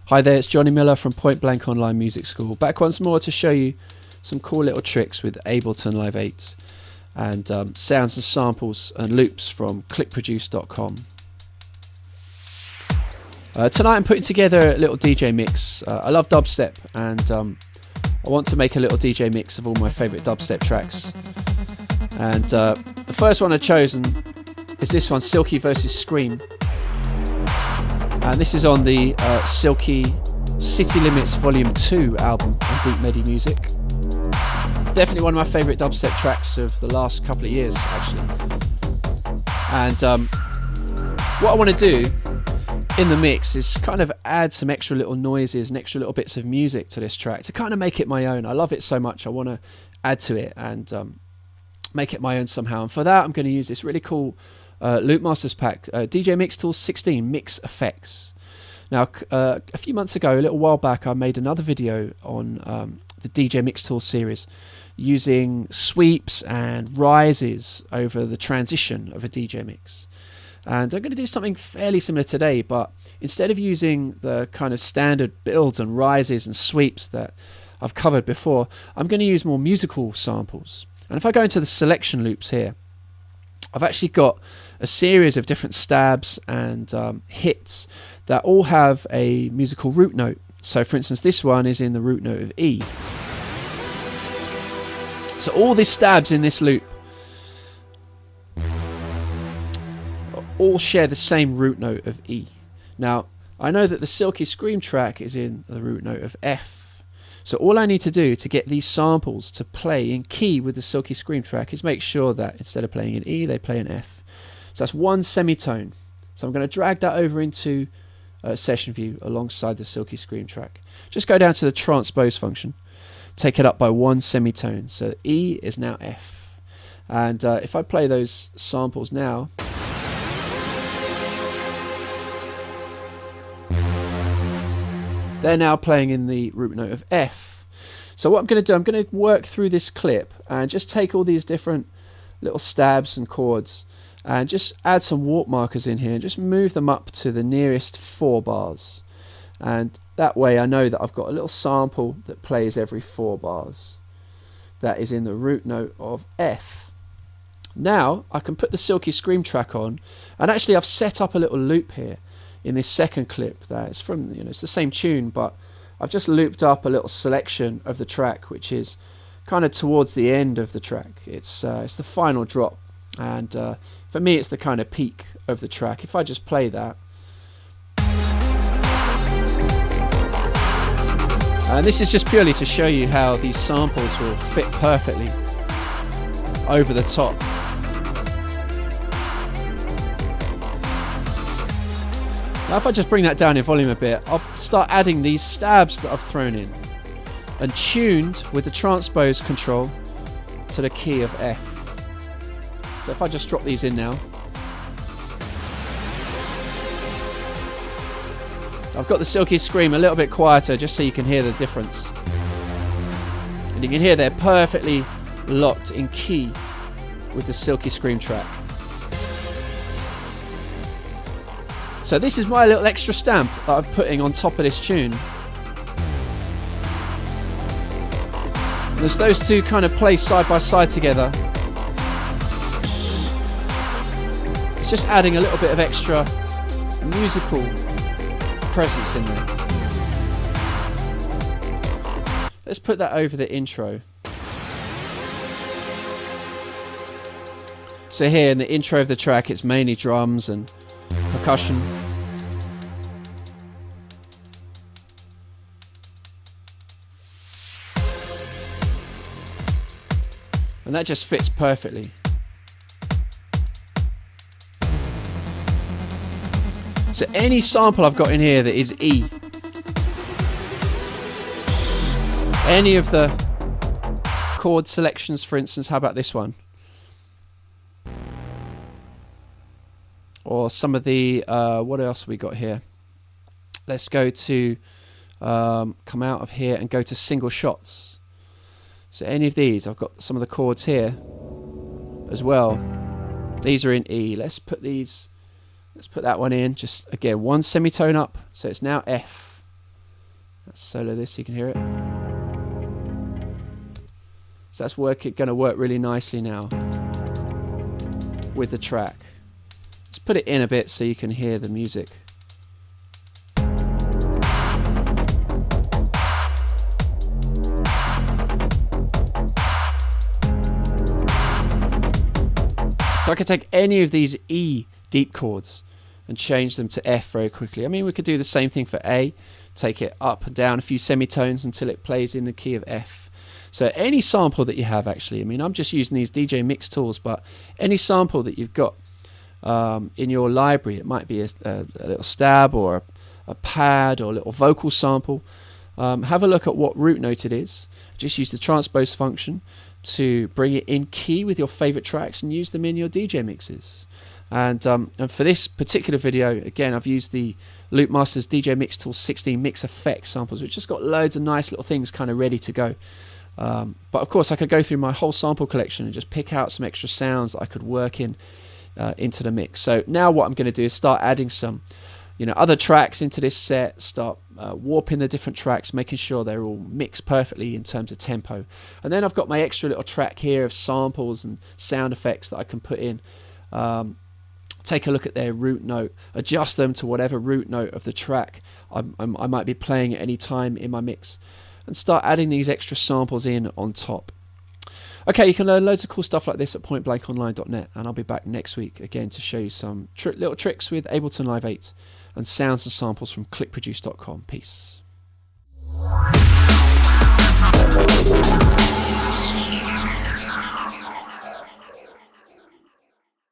Hi there, it's Johnny Miller from Point Blank Online Music School, back once more to show you some cool little tricks with Ableton Live 8 and sounds and samples and loops from clickproduce.com. Tonight I'm putting together a little DJ mix. I love dubstep, and I want to make a little DJ mix of all my favourite dubstep tracks. And the first one I've chosen is this one, Silky vs Scream. And this is on the Silky City Limits Volume 2 album on Deep Medi Music. Definitely one of my favourite dubstep tracks of the last couple of years, actually. And what I want to do in the mix is kind of add some extra little noises and extra little bits of music to this track to kind of make it my own. I love it so much, I want to add to it and make it my own somehow. And for that, I'm going to use this really cool Loop Masters pack, DJ Mix Tools 16 Mix Effects. Now, a few months ago, a little while back, I made another video on the DJ Mix Tools series using sweeps and rises over the transition of a DJ mix. And I'm going to do something fairly similar today, but instead of using the kind of standard builds and rises and sweeps that I've covered before, I'm going to use more musical samples. And if I go into the selection loops here, I've actually got a series of different stabs and hits that all have a musical root note. So for instance, this one is in the root note of E. So all these stabs in this loop all share the same root note of E. Now, I know that the Silky Scream track is in the root note of F. So all I need to do to get these samples to play in key with the Silky Scream track is make sure that instead of playing in E, they play in F. So that's one semitone. So I'm going to drag that over into session view alongside the Silky Scream track. Just go down to the transpose function, take it up by one semitone. So E is now F. And if I play those samples now, they're now playing in the root note of F. So what I'm going to do, I'm going to work through this clip and just take all these different little stabs and chords and just add some warp markers in here and just move them up to the nearest 4 bars. And that way I know that I've got a little sample that plays every 4 bars. That is in the root note of F. Now I can put the Silky Scream track on, and actually I've set up a little loop here in this second clip that is from, it's the same tune, but I've just looped up a little selection of the track, which is kind of towards the end of the track. It's the final drop, and for me it's the kind of peak of the track. If I just play that, and this is just purely to show you how these samples will fit perfectly over the top. Now if I just bring that down in volume a bit, I'll start adding these stabs that I've thrown in and tuned with the transpose control to the key of F. So if I just drop these in now, I've got the Silky Scream a little bit quieter just so you can hear the difference. And you can hear they're perfectly locked in key with the Silky Scream track. So this is my little extra stamp that I'm putting on top of this tune. And as those two kind of play side by side together, it's just adding a little bit of extra musical presence in there. Let's put that over the intro. So here in the intro of the track, it's mainly drums and percussion. And that just fits perfectly. So any sample I've got in here that is E, any of the chord selections, for instance, how about this one? Or some of the, what else have we got here? Let's go to, come out of here and go to single shots. So any of these, I've got some of the chords here as well. These are in E. Let's put these, let's put that one in. Just again, one semitone up. So it's now F. Let's solo this so you can hear it. So that's going to work really nicely now with the track. Let's put it in a bit so you can hear the music. So I could take any of these E deep chords and change them to F very quickly. I mean, we could do the same thing for A, take it up and down a few semitones until it plays in the key of F. So any sample that you have, actually, I mean, I'm just using these DJ mix tools, but any sample that you've got in your library, it might be a little stab or a pad or a little vocal sample. Have a look at what root note it is. Just use the transpose function to bring it in key with your favorite tracks and use them in your DJ mixes. And for this particular video, again, I've used the Loop Masters DJ Mix Tool 16 Mix Effects samples, which just got loads of nice little things kind of ready to go. But of course, I could go through my whole sample collection and just pick out some extra sounds that I could work in into the mix. So now what I'm going to do is start adding some other tracks into this set, start warping the different tracks, making sure they're all mixed perfectly in terms of tempo. And then I've got my extra little track here of samples and sound effects that I can put in. Take a look at their root note, adjust them to whatever root note of the track I might be playing at any time in my mix, and start adding these extra samples in on top. Okay, you can learn loads of cool stuff like this at pointblankonline.net, and I'll be back next week again to show you some little tricks with Ableton Live 8 and sounds and samples from clickproduce.com. Peace.